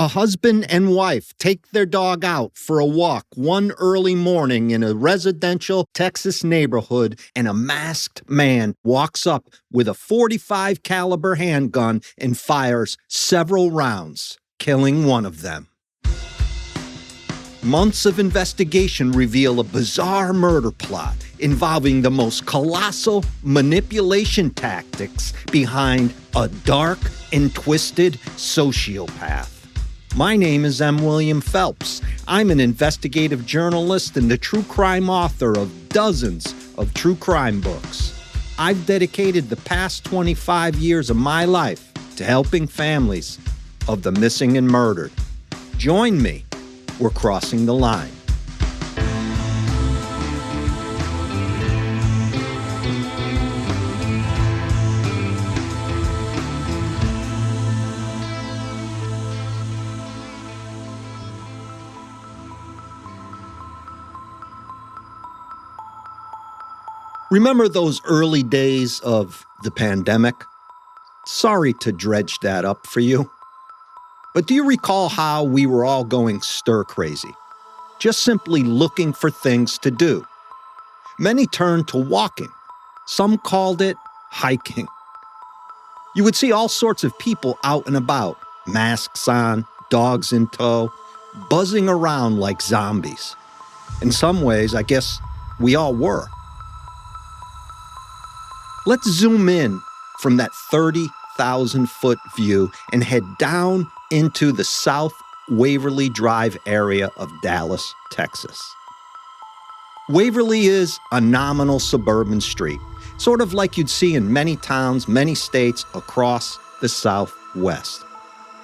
A husband and wife take their dog out for a walk one early morning in a residential Texas neighborhood, and a masked man walks up with a .45 caliber handgun and fires several rounds, killing one of them. Months of investigation reveal a bizarre murder plot involving the most colossal manipulation tactics behind a dark and twisted sociopath. My name is M. William Phelps. I'm an investigative journalist and the true crime author of dozens of true crime books. I've dedicated the past 25 years of my life to helping families of the missing and murdered. Join me. We're crossing the line. Remember those early days of the pandemic? Sorry to dredge that up for you. But do you recall how we were all going stir-crazy, just simply looking for things to do? Many turned to walking. Some called it hiking. You would see all sorts of people out and about, masks on, dogs in tow, buzzing around like zombies. In some ways, I guess we all were. Let's zoom in from that 30,000-foot view and head down into the South Waverly Drive area of Dallas, Texas. Waverly is a nominal suburban street, sort of like you'd see in many towns, many states across the Southwest.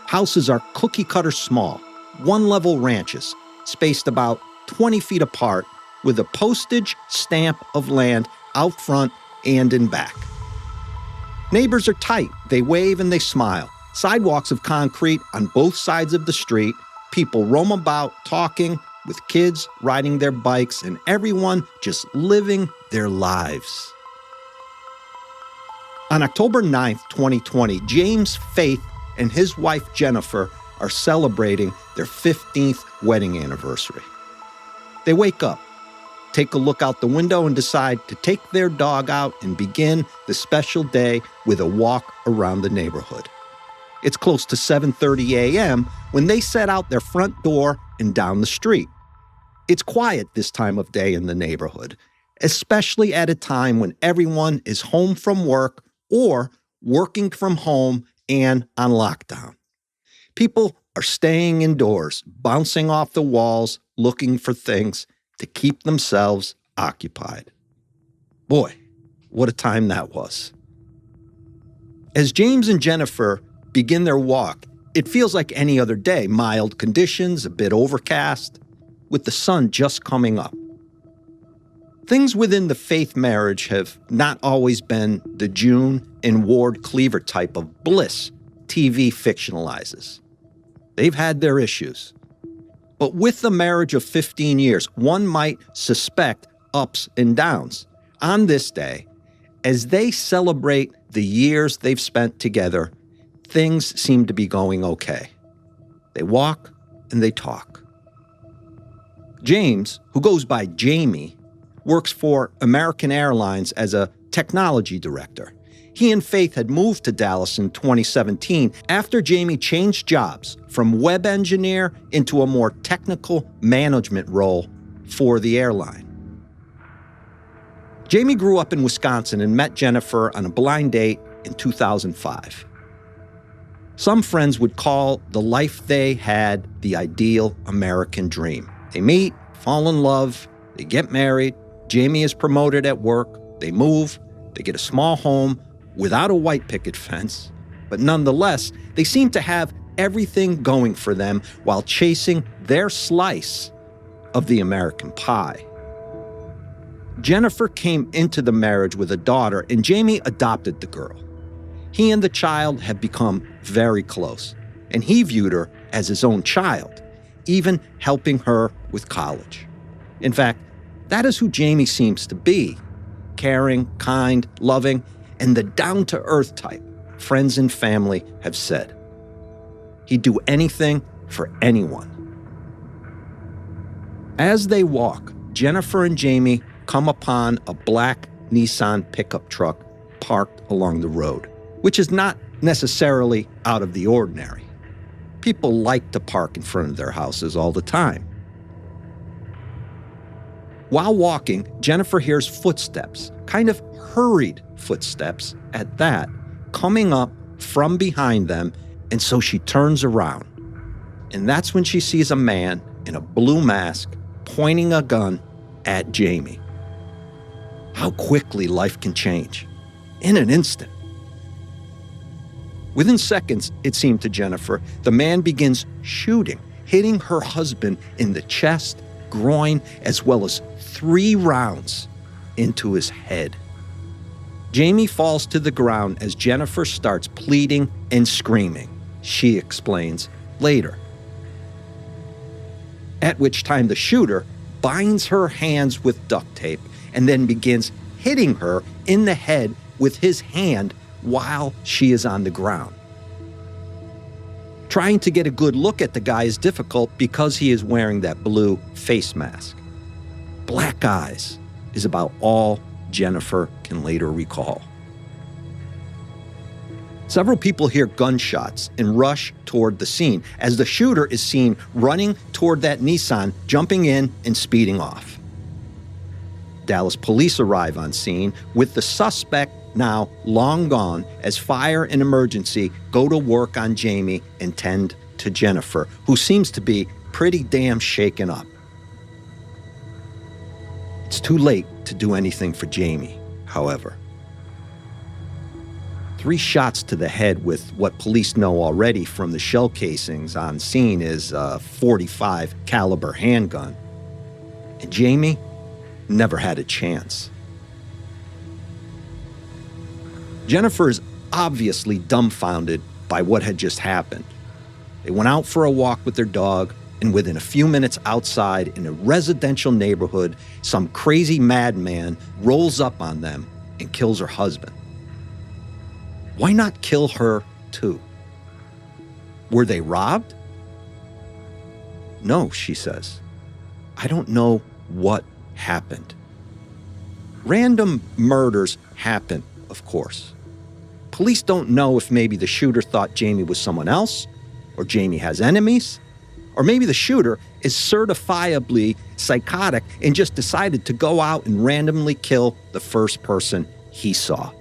Houses are cookie-cutter small, one-level ranches, spaced about 20 feet apart, with a postage stamp of land out front and in back. Neighbors are tight. They wave and they smile. Sidewalks of concrete on both sides of the street. People roam about talking, with kids riding their bikes, and everyone just living their lives. On October 9th, 2020, James Faith and his wife Jennifer are celebrating their 15th wedding anniversary. They wake up, take a look out the window, and decide to take their dog out and begin the special day with a walk around the neighborhood. It's close to 7:30 a.m. when they set out their front door and down the street. It's quiet this time of day in the neighborhood, especially at a time when everyone is home from work or working from home and on lockdown. People are staying indoors, bouncing off the walls, looking for things to keep themselves occupied. Boy, what a time that was. As James and Jennifer begin their walk, it feels like any other day, mild conditions, a bit overcast, with the sun just coming up. Things within the Faith marriage have not always been the June and Ward Cleaver type of bliss TV fictionalizes. They've had their issues. But with the marriage of 15 years, one might suspect ups and downs. On this day, as they celebrate the years they've spent together, things seem to be going okay. They walk and they talk. James, who goes by Jamie, works for American Airlines as a technology director. He and Faith had moved to Dallas in 2017 after Jamie changed jobs from web engineer into a more technical management role for the airline. Jamie grew up in Wisconsin and met Jennifer on a blind date in 2005. Some friends would call the life they had the ideal American dream. They meet, fall in love, they get married, Jamie is promoted at work, they move, they get a small home without a white picket fence, but nonetheless, they seem to have everything going for them while chasing their slice of the American pie. Jennifer came into the marriage with a daughter, and Jamie adopted the girl. He and the child have become very close, and he viewed her as his own child, even helping her with college. In fact, that is who Jamie seems to be: caring, kind, loving, and the down-to-earth type friends and family have said. He'd do anything for anyone. As they walk, Jennifer and Jamie come upon a black Nissan pickup truck parked along the road, which is not necessarily out of the ordinary. People like to park in front of their houses all the time. While walking, Jennifer hears footsteps, kind of hurried footsteps at that, coming up from behind them, and so she turns around. And that's when she sees a man in a blue mask pointing a gun at Jamie. How quickly life can change. In an instant. Within seconds, it seemed to Jennifer, the man begins shooting, hitting her husband in the chest, groin, as well as 3 rounds into his head. Jamie falls to the ground as Jennifer starts pleading and screaming, she explains later. At which time the shooter binds her hands with duct tape and then begins hitting her in the head with his hand while she is on the ground. Trying to get a good look at the guy is difficult because he is wearing that blue face mask. Black eyes is about all Jennifer can later recall. Several people hear gunshots and rush toward the scene as the shooter is seen running toward that Nissan, jumping in and speeding off. Dallas police arrive on scene with the suspect now long gone as fire and emergency go to work on Jamie and tend to Jennifer, who seems to be pretty damn shaken up. It's too late to do anything for Jamie, however. 3 shots to the head with what police know already from the shell casings on scene is a .45 caliber handgun. And Jamie never had a chance. Jennifer is obviously dumbfounded by what had just happened. They went out for a walk with their dog, and within a few minutes outside in a residential neighborhood, some crazy madman rolls up on them and kills her husband. Why not kill her too? Were they robbed? No, she says. I don't know what happened. Random murders happen, of course. Police don't know if maybe the shooter thought Jamie was someone else, or Jamie has enemies, or maybe the shooter is certifiably psychotic and just decided to go out and randomly kill the first person he saw.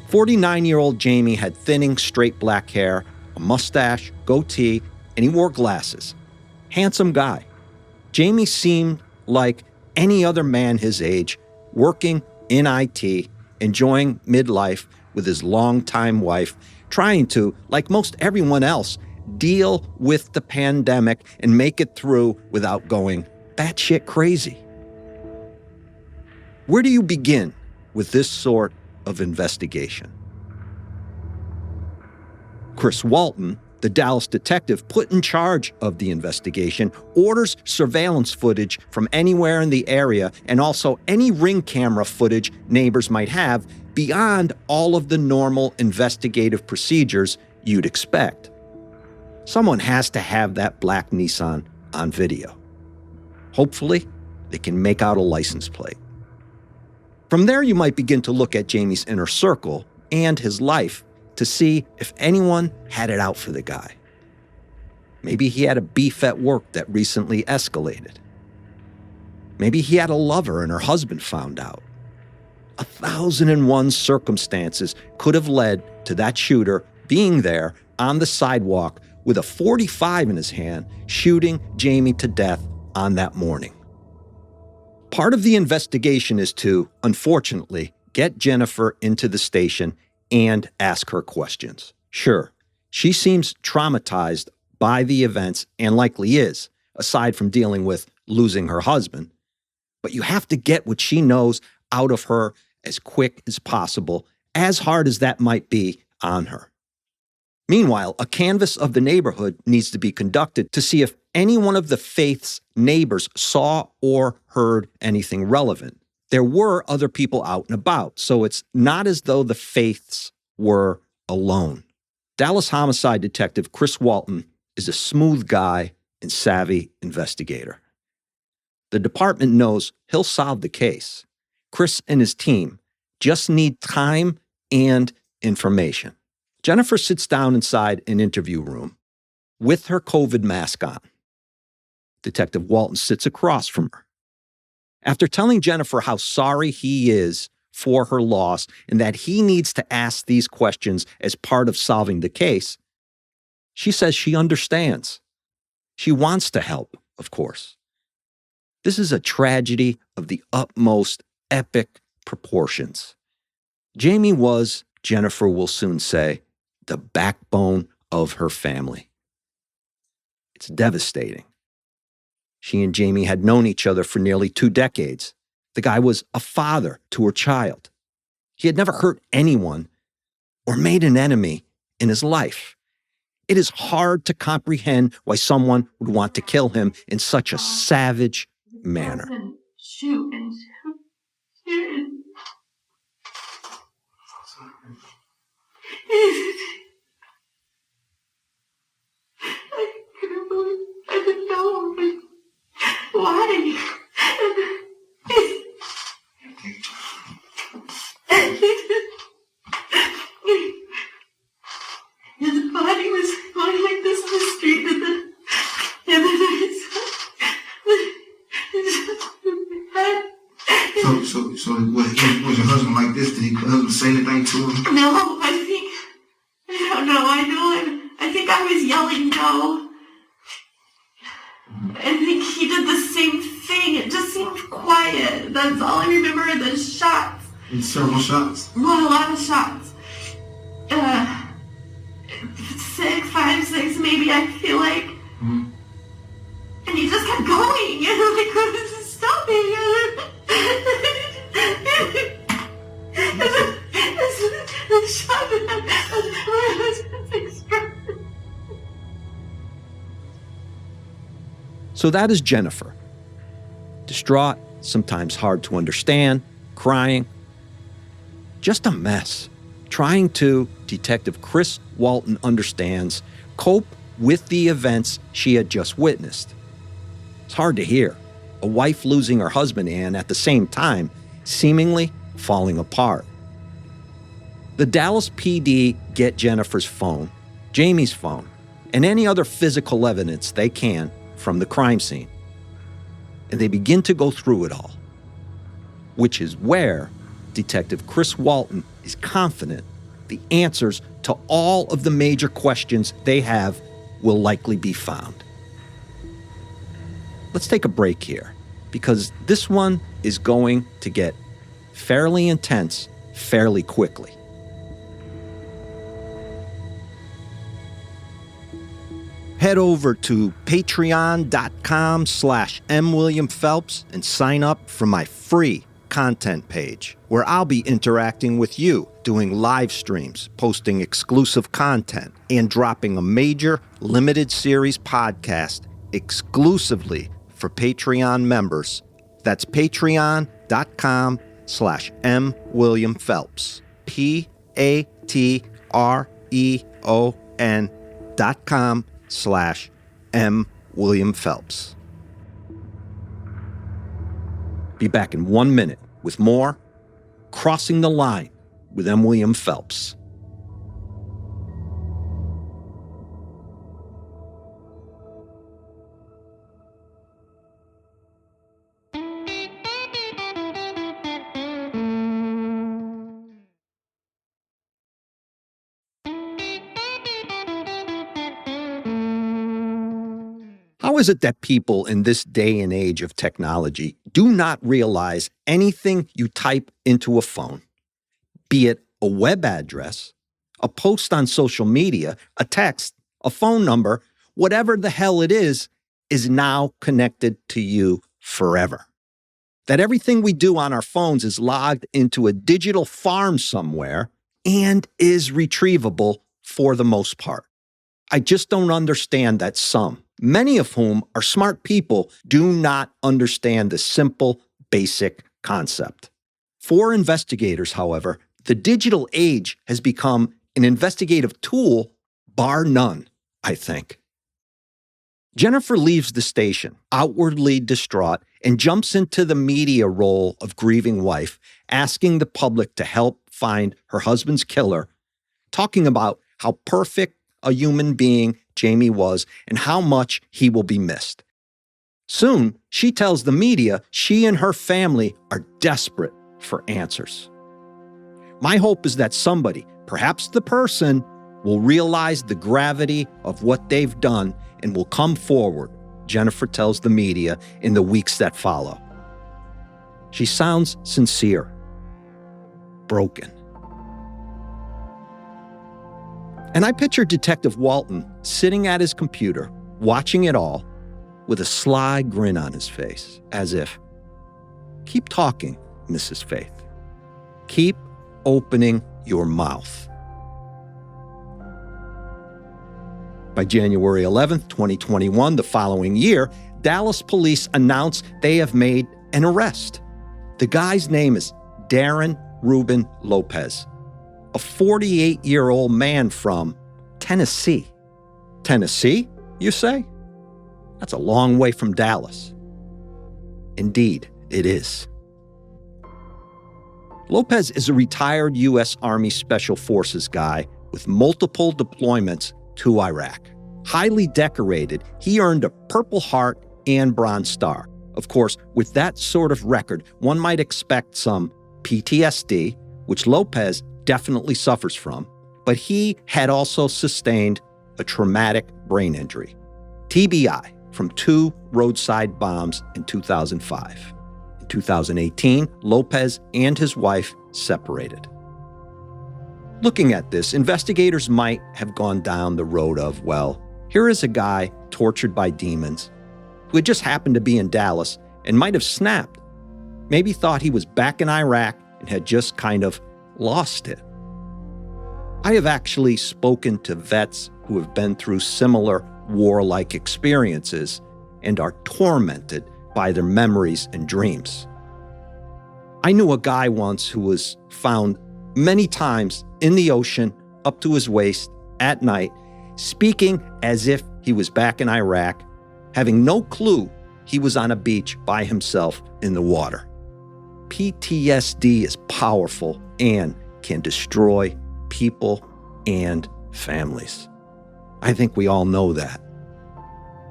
49-year-old Jamie had thinning, straight black hair, a mustache, goatee, and he wore glasses. Handsome guy. Jamie seemed like any other man his age, working in IT, enjoying midlife with his longtime wife, trying to, like most everyone else, deal with the pandemic and make it through without going batshit crazy. Where do you begin with this sort of investigation? Chris Walton, the Dallas detective put in charge of the investigation, orders surveillance footage from anywhere in the area and also any ring camera footage neighbors might have beyond all of the normal investigative procedures you'd expect. Someone has to have that black Nissan on video. Hopefully, they can make out a license plate. From there, you might begin to look at Jamie's inner circle and his life to see if anyone had it out for the guy. Maybe he had a beef at work that recently escalated. Maybe he had a lover and her husband found out. 1,001 circumstances could have led to that shooter being there on the sidewalk with a .45 in his hand, shooting Jamie to death on that morning. Part of the investigation is to, unfortunately, get Jennifer into the station and ask her questions. Sure, she seems traumatized by the events and likely is, aside from dealing with losing her husband. But you have to get what she knows out of her as quick as possible, as hard as that might be on her. Meanwhile, a canvass of the neighborhood needs to be conducted to see if any one of the Faith's neighbors saw or heard anything relevant. There were other people out and about, so it's not as though the Faiths were alone. Dallas homicide detective Chris Walton is a smooth guy and savvy investigator. The department knows he'll solve the case. Chris and his team just need time and information. Jennifer sits down inside an interview room with her COVID mask on. Detective Walton sits across from her. After telling Jennifer how sorry he is for her loss and that he needs to ask these questions as part of solving the case, she says she understands. She wants to help, of course. This is a tragedy of the utmost epic proportions. Jamie was, Jennifer will soon say, the backbone of her family. It's devastating. She and Jamie had known each other for nearly 2 decades. The guy was a father to her child. He had never hurt anyone or made an enemy in his life. It is hard to comprehend why someone would want to kill him in such a savage manner. Shoot and shoot. I couldn't believe I didn't know him. Why? His body was lying like this in the street, and then So was your husband like this? Did your husband say anything to him? No, I don't know. I think I was yelling no. I think he did the same thing. It just seemed quiet. That's all I remember are the shots. And several shots? Well, a lot of shots. 5, 6 maybe, I feel like. Mm-hmm. And he just kept going. And I couldn't stop it. The shot my husband's expression. So that is Jennifer. Distraught, sometimes hard to understand, crying. Just a mess. Trying to, Detective Chris Walton understands, cope with the events she had just witnessed. It's hard to hear. A wife losing her husband and, at the same time, seemingly falling apart. The Dallas PD get Jennifer's phone, Jamie's phone, and any other physical evidence they can from the crime scene. And they begin to go through it all, which is where Detective Chris Walton is confident the answers to all of the major questions they have will likely be found. Let's take a break here, because this one is going to get fairly intense fairly quickly. Head over to patreon.com/MWilliamPhelps and sign up for my free content page, where I'll be interacting with you, doing live streams, posting exclusive content, and dropping a major limited series podcast exclusively for Patreon members. That's patreon.com/MWilliamPhelps. patreon.com/MWilliamPhelps. Be back in 1 minute with more Crossing the Line with M. William Phelps. How is it that people in this day and age of technology do not realize anything you type into a phone, be it a web address, a post on social media, a text, a phone number, whatever the hell it is now connected to you forever? That everything we do on our phones is logged into a digital farm somewhere and is retrievable for the most part. I just don't understand that some, many of whom are smart people, do not understand the simple, basic concept. For investigators, however, the digital age has become an investigative tool bar none, I think. Jennifer leaves the station, outwardly distraught, and jumps into the media role of grieving wife, asking the public to help find her husband's killer, talking about how perfect a human being Jamie was and how much he will be missed. Soon, she tells the media she and her family are desperate for answers. My hope is that somebody, perhaps the person, will realize the gravity of what they've done and will come forward, Jennifer tells the media in the weeks that follow. She sounds sincere, broken. And I picture Detective Walton sitting at his computer, watching it all, with a sly grin on his face, as if, keep talking, Mrs. Faith. Keep opening your mouth. By January 11th, 2021, the following year, Dallas police announced they have made an arrest. The guy's name is Darren Ruben Lopez, a 48-year-old man from Tennessee. Tennessee, you say? That's a long way from Dallas. Indeed, it is. Lopez is a retired U.S. Army Special Forces guy with multiple deployments to Iraq. Highly decorated, he earned a Purple Heart and Bronze Star. Of course, with that sort of record, one might expect some PTSD, which Lopez definitely suffers from, but he had also sustained a traumatic brain injury, TBI, from 2 roadside bombs in 2005. In 2018, Lopez and his wife separated. Looking at this, investigators might have gone down the road of, well, here is a guy tortured by demons who had just happened to be in Dallas and might have snapped, maybe thought he was back in Iraq and had just kind of lost it. I have actually spoken to vets who have been through similar warlike experiences and are tormented by their memories and dreams. I knew a guy once who was found many times in the ocean up to his waist at night, speaking as if he was back in Iraq, having no clue he was on a beach by himself in the water. PTSD is powerful and can destroy people and families. I think we all know that.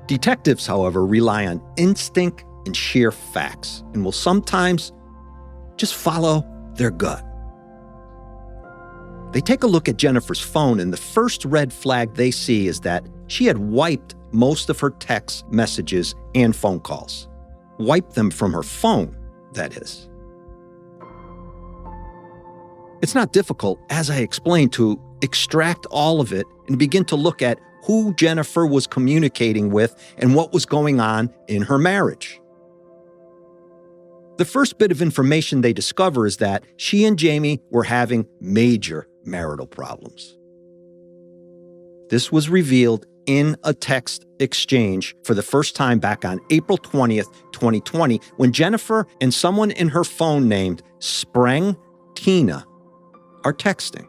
Detectives, however, rely on instinct and sheer facts and will sometimes just follow their gut. They take a look at Jennifer's phone, and the first red flag they see is that she had wiped most of her text messages and phone calls. Wiped them from her phone, that is. It's not difficult, as I explained, to extract all of it and begin to look at who Jennifer was communicating with and what was going on in her marriage. The first bit of information they discover is that she and Jamie were having major marital problems. This was revealed in a text exchange for the first time back on April 20th, 2020, when Jennifer and someone in her phone named Spreng Tina are texting.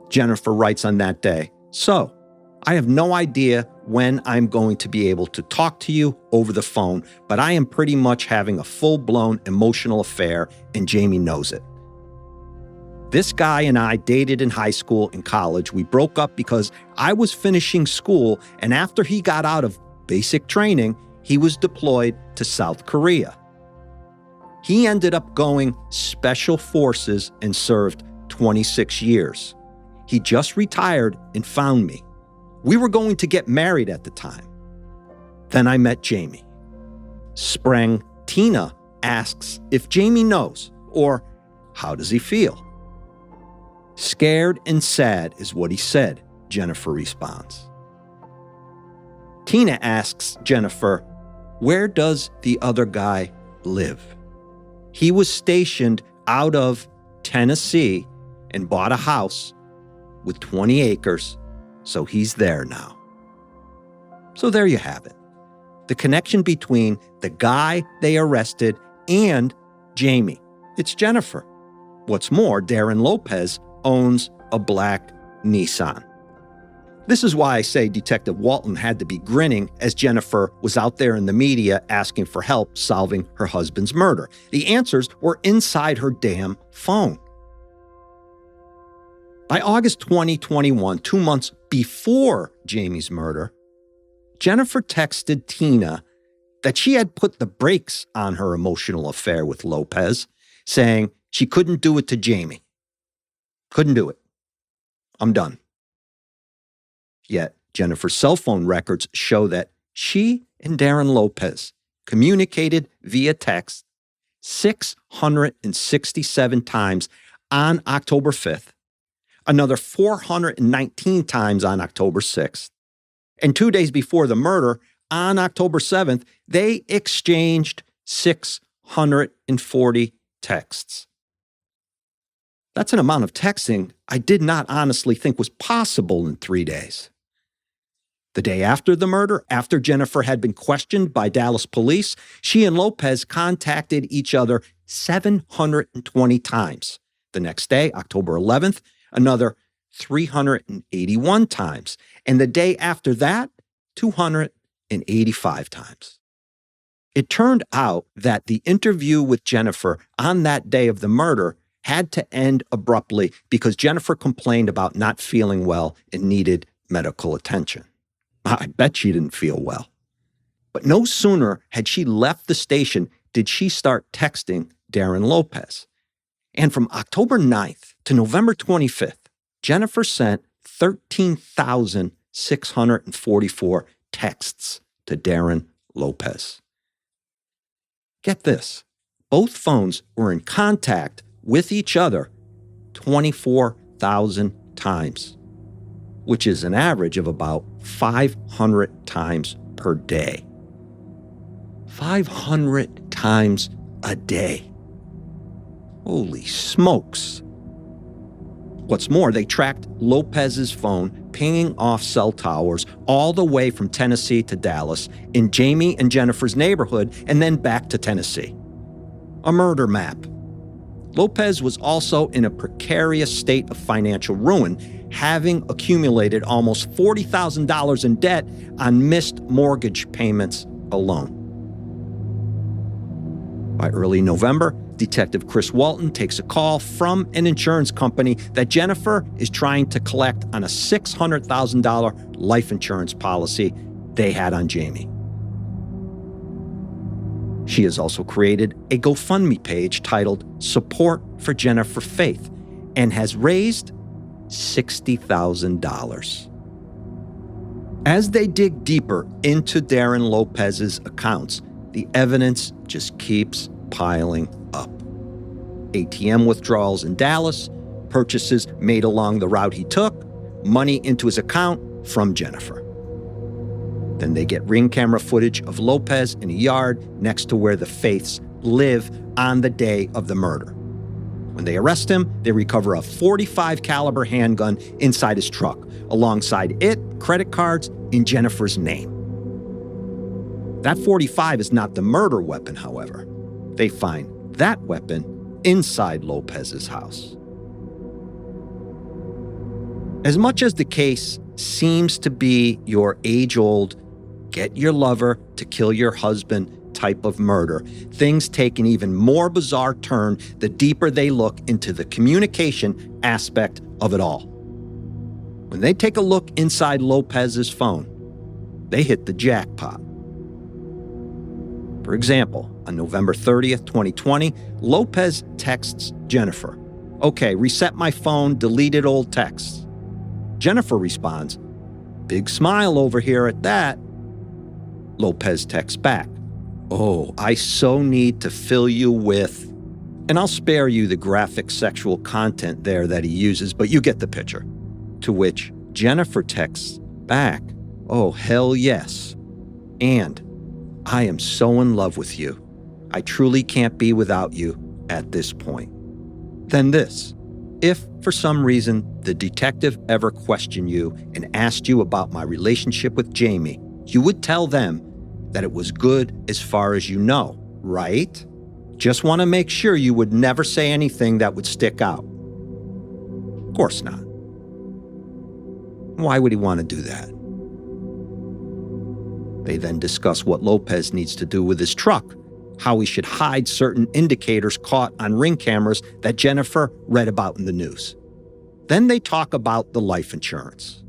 Jennifer writes on that day, "So, I have no idea when I'm going to be able to talk to you over the phone, but I am pretty much having a full-blown emotional affair, and Jamie knows it. This guy and I dated in high school and college. We broke up because I was finishing school, and after he got out of basic training, he was deployed to South Korea. He ended up going Special Forces and served 26 years. He just retired and found me. We were going to get married at the time. Then I met Jamie." Spreng Tina asks if Jamie knows, or how does he feel? "Scared and sad is what he said," Jennifer responds. Tina asks Jennifer, "Where does the other guy live?" "He was stationed out of Tennessee and bought a house with 20 acres, so he's there now." So there you have it. The connection between the guy they arrested and Jamie. It's Jennifer. What's more, Darren Lopez owns a black Nissan. This is why I say Detective Walton had to be grinning as Jennifer was out there in the media asking for help solving her husband's murder. The answers were inside her damn phone. By August 2021, 2 months before Jamie's murder, Jennifer texted Tina that she had put the brakes on her emotional affair with Lopez, saying she couldn't do it to Jamie. Couldn't do it. I'm done. Yet, Jennifer's cell phone records show that she and Darren Lopez communicated via text 667 times on October 5th, another 419 times on October 6th, and 2 days before the murder, on October 7th, they exchanged 640 texts. That's an amount of texting I did not honestly think was possible in 3 days. The day after the murder, after Jennifer had been questioned by Dallas police, she and Lopez contacted each other 720 times. The next day, October 11th, another 381 times. And the day after that, 285 times. It turned out that the interview with Jennifer on that day of the murder had to end abruptly because Jennifer complained about not feeling well and needed medical attention. I bet she didn't feel well. But no sooner had she left the station did she start texting Darren Lopez. And from October 9th to November 25th, Jennifer sent 13,644 texts to Darren Lopez. Get this, both phones were in contact with each other 24,000 times, which is an average of about 500 times per day. 500 times a day. Holy smokes. What's more, they tracked Lopez's phone pinging off cell towers all the way from Tennessee to Dallas in Jamie and Jennifer's neighborhood and then back to Tennessee. A murder map. Lopez was also in a precarious state of financial ruin, having accumulated almost $40,000 in debt on missed mortgage payments alone. By early November, Detective Chris Walton takes a call from an insurance company that Jennifer is trying to collect on a $600,000 life insurance policy they had on Jamie. She has also created a GoFundMe page titled Support for Jennifer Faith and has raised $60,000. As they dig deeper into Darren Lopez's accounts, the evidence just keeps piling up. ATM withdrawals in Dallas, purchases made along the route he took, money into his account from Jennifer. Then they get ring camera footage of Lopez in a yard next to where the Faiths live on the day of the murder. When they arrest him, they recover a .45 caliber handgun inside his truck. Alongside it, credit cards in Jennifer's name. That .45 is not the murder weapon, however. They find that weapon inside Lopez's house. As much as the case seems to be your age-old, get your lover to kill your husband type of murder, things take an even more bizarre turn the deeper they look into the communication aspect of it all. When they take a look inside Lopez's phone, they hit the jackpot. For example, on November 30th, 2020, Lopez texts Jennifer, "Okay, reset my phone, deleted old texts." Jennifer responds, "Big smile over here at that." Lopez texts back, "Oh, I so need to fill you with," and I'll spare you the graphic sexual content there that he uses, but you get the picture. To which Jennifer texts back, "Oh, hell yes. And I am so in love with you. I truly can't be without you at this point." Then this, if for some reason the detective ever questioned you and asked you about my relationship with Jamie, you would tell them that it was good as far as you know, right? Just want to make sure you would never say anything that would stick out. Of course not. Why would he want to do that? They then discuss what Lopez needs to do with his truck, how he should hide certain indicators caught on Ring cameras that Jennifer read about in the news. Then they talk about the life insurance.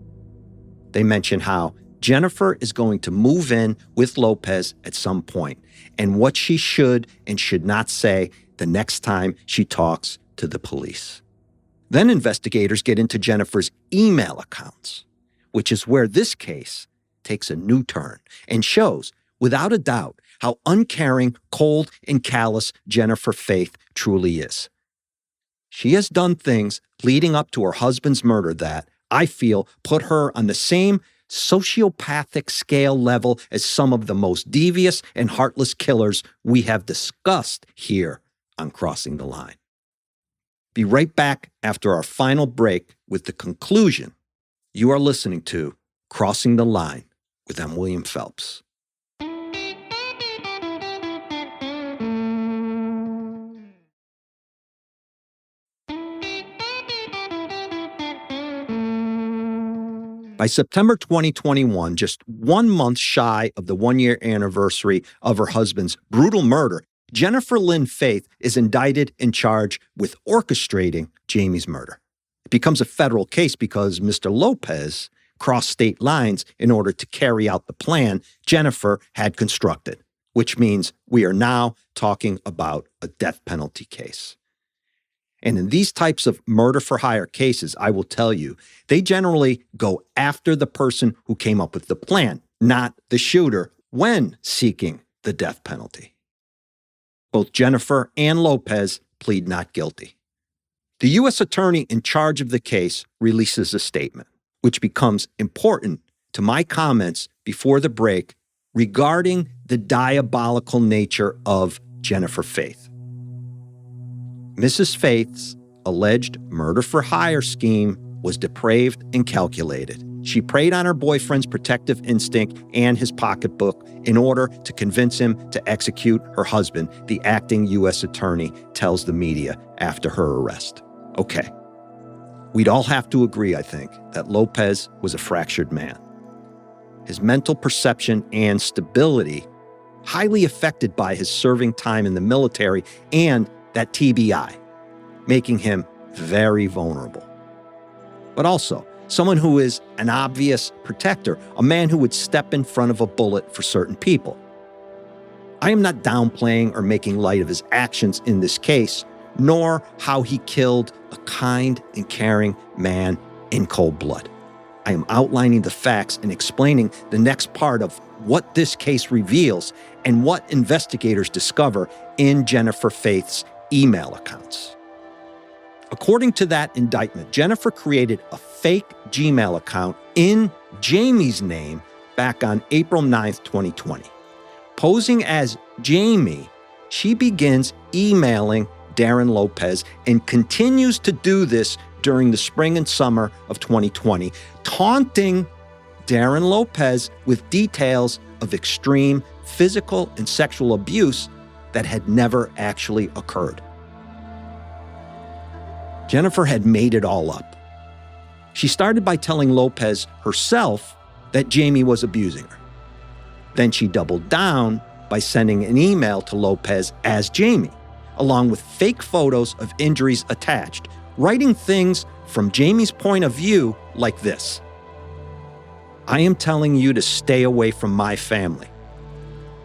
They mention how Jennifer is going to move in with Lopez at some point and what she should and should not say the next time she talks to the police. Then investigators get into Jennifer's email accounts, which is where this case takes a new turn and shows, without a doubt, how uncaring, cold, and callous Jennifer Faith truly is. She has done things leading up to her husband's murder that, I feel, put her on the same sociopathic scale level as some of the most devious and heartless killers we have discussed here on Crossing the Line. Be right back after our final break with the conclusion. You are listening to Crossing the Line with M. William Phelps. By September 2021, just 1 month shy of the one-year anniversary of her husband's brutal murder, Jennifer Lynn Faith is indicted and charged with orchestrating Jamie's murder. It becomes a federal case because Mr. Lopez crossed state lines in order to carry out the plan Jennifer had constructed, which means we are now talking about a death penalty case. And in these types of murder-for-hire cases, I will tell you, they generally go after the person who came up with the plan, not the shooter, when seeking the death penalty. Both Jennifer and Lopez plead not guilty. The U.S. attorney in charge of the case releases a statement, which becomes important to my comments before the break regarding the diabolical nature of Jennifer Faith. Mrs. Faith's alleged murder-for-hire scheme was depraved and calculated. She preyed on her boyfriend's protective instinct and his pocketbook in order to convince him to execute her husband, the acting U.S. attorney tells the media after her arrest. Okay, we'd all have to agree, I think, that Lopez was a fractured man. His mental perception and stability highly affected by his serving time in the military and that TBI, making him very vulnerable. But also, someone who is an obvious protector, a man who would step in front of a bullet for certain people. I am not downplaying or making light of his actions in this case, nor how he killed a kind and caring man in cold blood. I am outlining the facts and explaining the next part of what this case reveals and what investigators discover in Jennifer Faith's email accounts. According to that indictment, Jennifer created a fake Gmail account in Jamie's name back on April 9th, 2020. Posing as Jamie, she begins emailing Darren Lopez and continues to do this during the spring and summer of 2020, taunting Darren Lopez with details of extreme physical and sexual abuse that had never actually occurred. Jennifer had made it all up. She started by telling Lopez herself that Jamie was abusing her. Then she doubled down by sending an email to Lopez as Jamie, along with fake photos of injuries attached, writing things from Jamie's point of view like this: I am telling you to stay away from my family.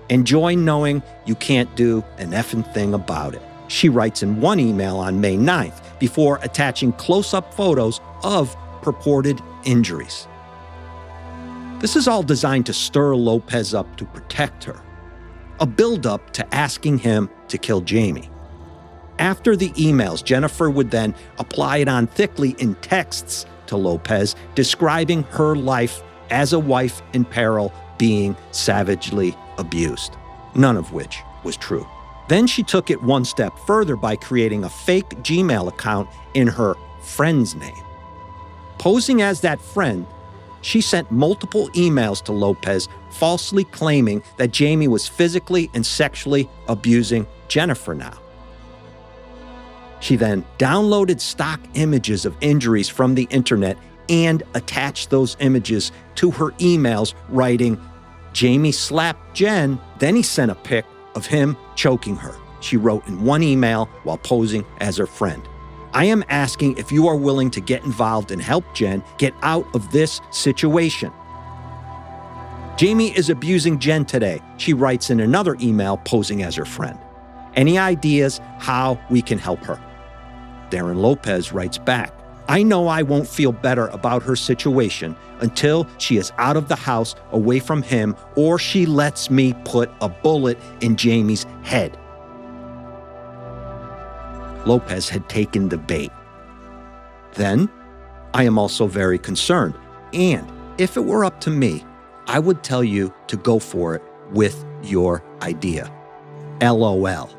Enjoy knowing you can't do an effing thing about it, she writes in one email on May 9th, before attaching close-up photos of purported injuries. This is all designed to stir Lopez up to protect her, a build-up to asking him to kill Jamie. After the emails, Jennifer would then apply it on thickly in texts to Lopez, describing her life as a wife in peril being savagely abused, none of which was true. Then she took it one step further by creating a fake Gmail account in her friend's name. Posing as that friend, she sent multiple emails to Lopez, falsely claiming that Jamie was physically and sexually abusing Jennifer now. She then downloaded stock images of injuries from the internet and attached those images to her emails, writing, "Jamie slapped Jen, then he sent a pic of him choking her," she wrote in one email while posing as her friend. "I am asking if you are willing to get involved and help Jen get out of this situation. Jamie is abusing Jen today," she writes in another email posing as her friend. "Any ideas how we can help her?" Darren Lopez writes back, "I know I won't feel better about her situation until she is out of the house away from him or she lets me put a bullet in Jamie's head." Lopez had taken the bait. Then, "I am also very concerned, and if it were up to me, I would tell you to go for it with your idea. LOL.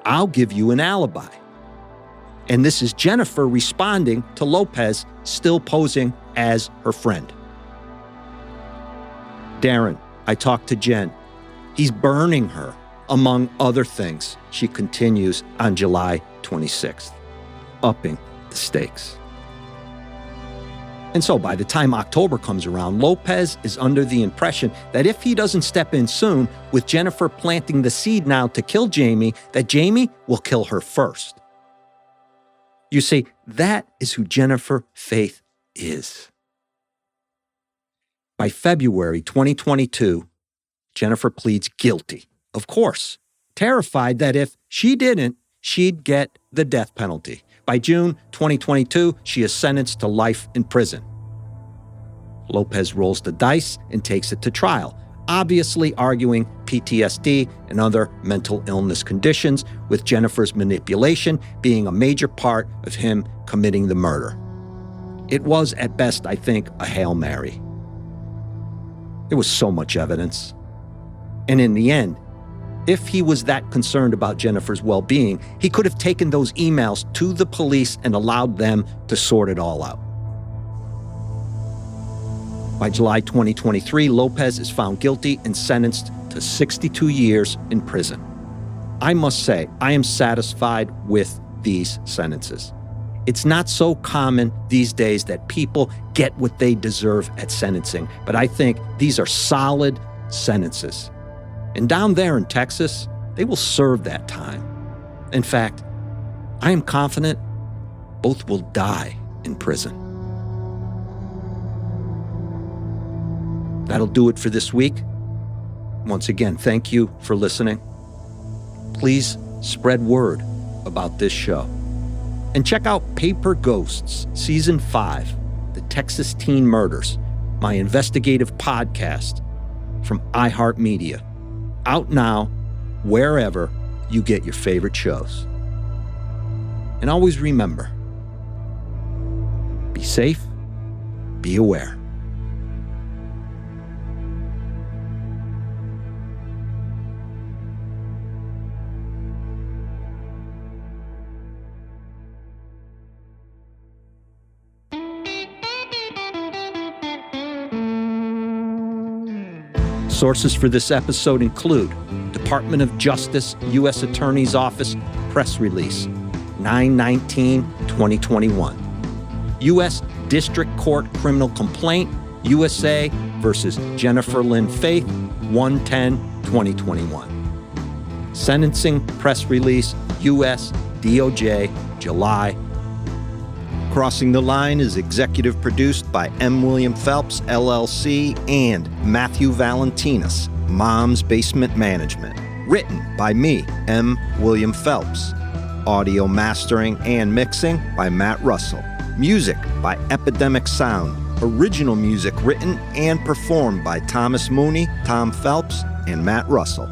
I'll give you an alibi." And this is Jennifer responding to Lopez, still posing as her friend. "Darren, I talked to Jen. He's burning her, among other things," she continues on July 26th, upping the stakes. And so by the time October comes around, Lopez is under the impression that if he doesn't step in soon, with Jennifer planting the seed now to kill Jamie, that Jamie will kill her first. You see, that is who Jennifer Faith is. By February 2022, Jennifer pleads guilty, of course, terrified that if she didn't, she'd get the death penalty. By June 2022, she is sentenced to life in prison. Lopez rolls the dice and takes it to trial, obviously arguing PTSD and other mental illness conditions, with Jennifer's manipulation being a major part of him committing the murder. It was, at best, I think, a Hail Mary. There was so much evidence. And in the end, if he was that concerned about Jennifer's well-being, he could have taken those emails to the police and allowed them to sort it all out. By July 2023, Lopez is found guilty and sentenced to 62 years in prison. I must say, I am satisfied with these sentences. It's not so common these days that people get what they deserve at sentencing, but I think these are solid sentences. And down there in Texas, they will serve that time. In fact, I am confident both will die in prison. That'll do it for this week. Once again, thank you for listening. Please spread word about this show. And check out Paper Ghosts, Season 5, The Texas Teen Murders, my investigative podcast from iHeartMedia. Out now, wherever you get your favorite shows. And always remember, be safe, be aware. Sources for this episode include Department of Justice, U.S. Attorney's Office, press release, 9/19/2021. U.S. District Court Criminal Complaint, USA versus Jennifer Lynn Faith, 1/10/2021. Sentencing press release, U.S. DOJ, July. Crossing the Line is executive produced by M. William Phelps, LLC, and Matthew Valentinus, Mom's Basement Management. Written by me, M. William Phelps. Audio mastering and mixing by Matt Russell. Music by Epidemic Sound. Original music written and performed by Thomas Mooney, Tom Phelps, and Matt Russell.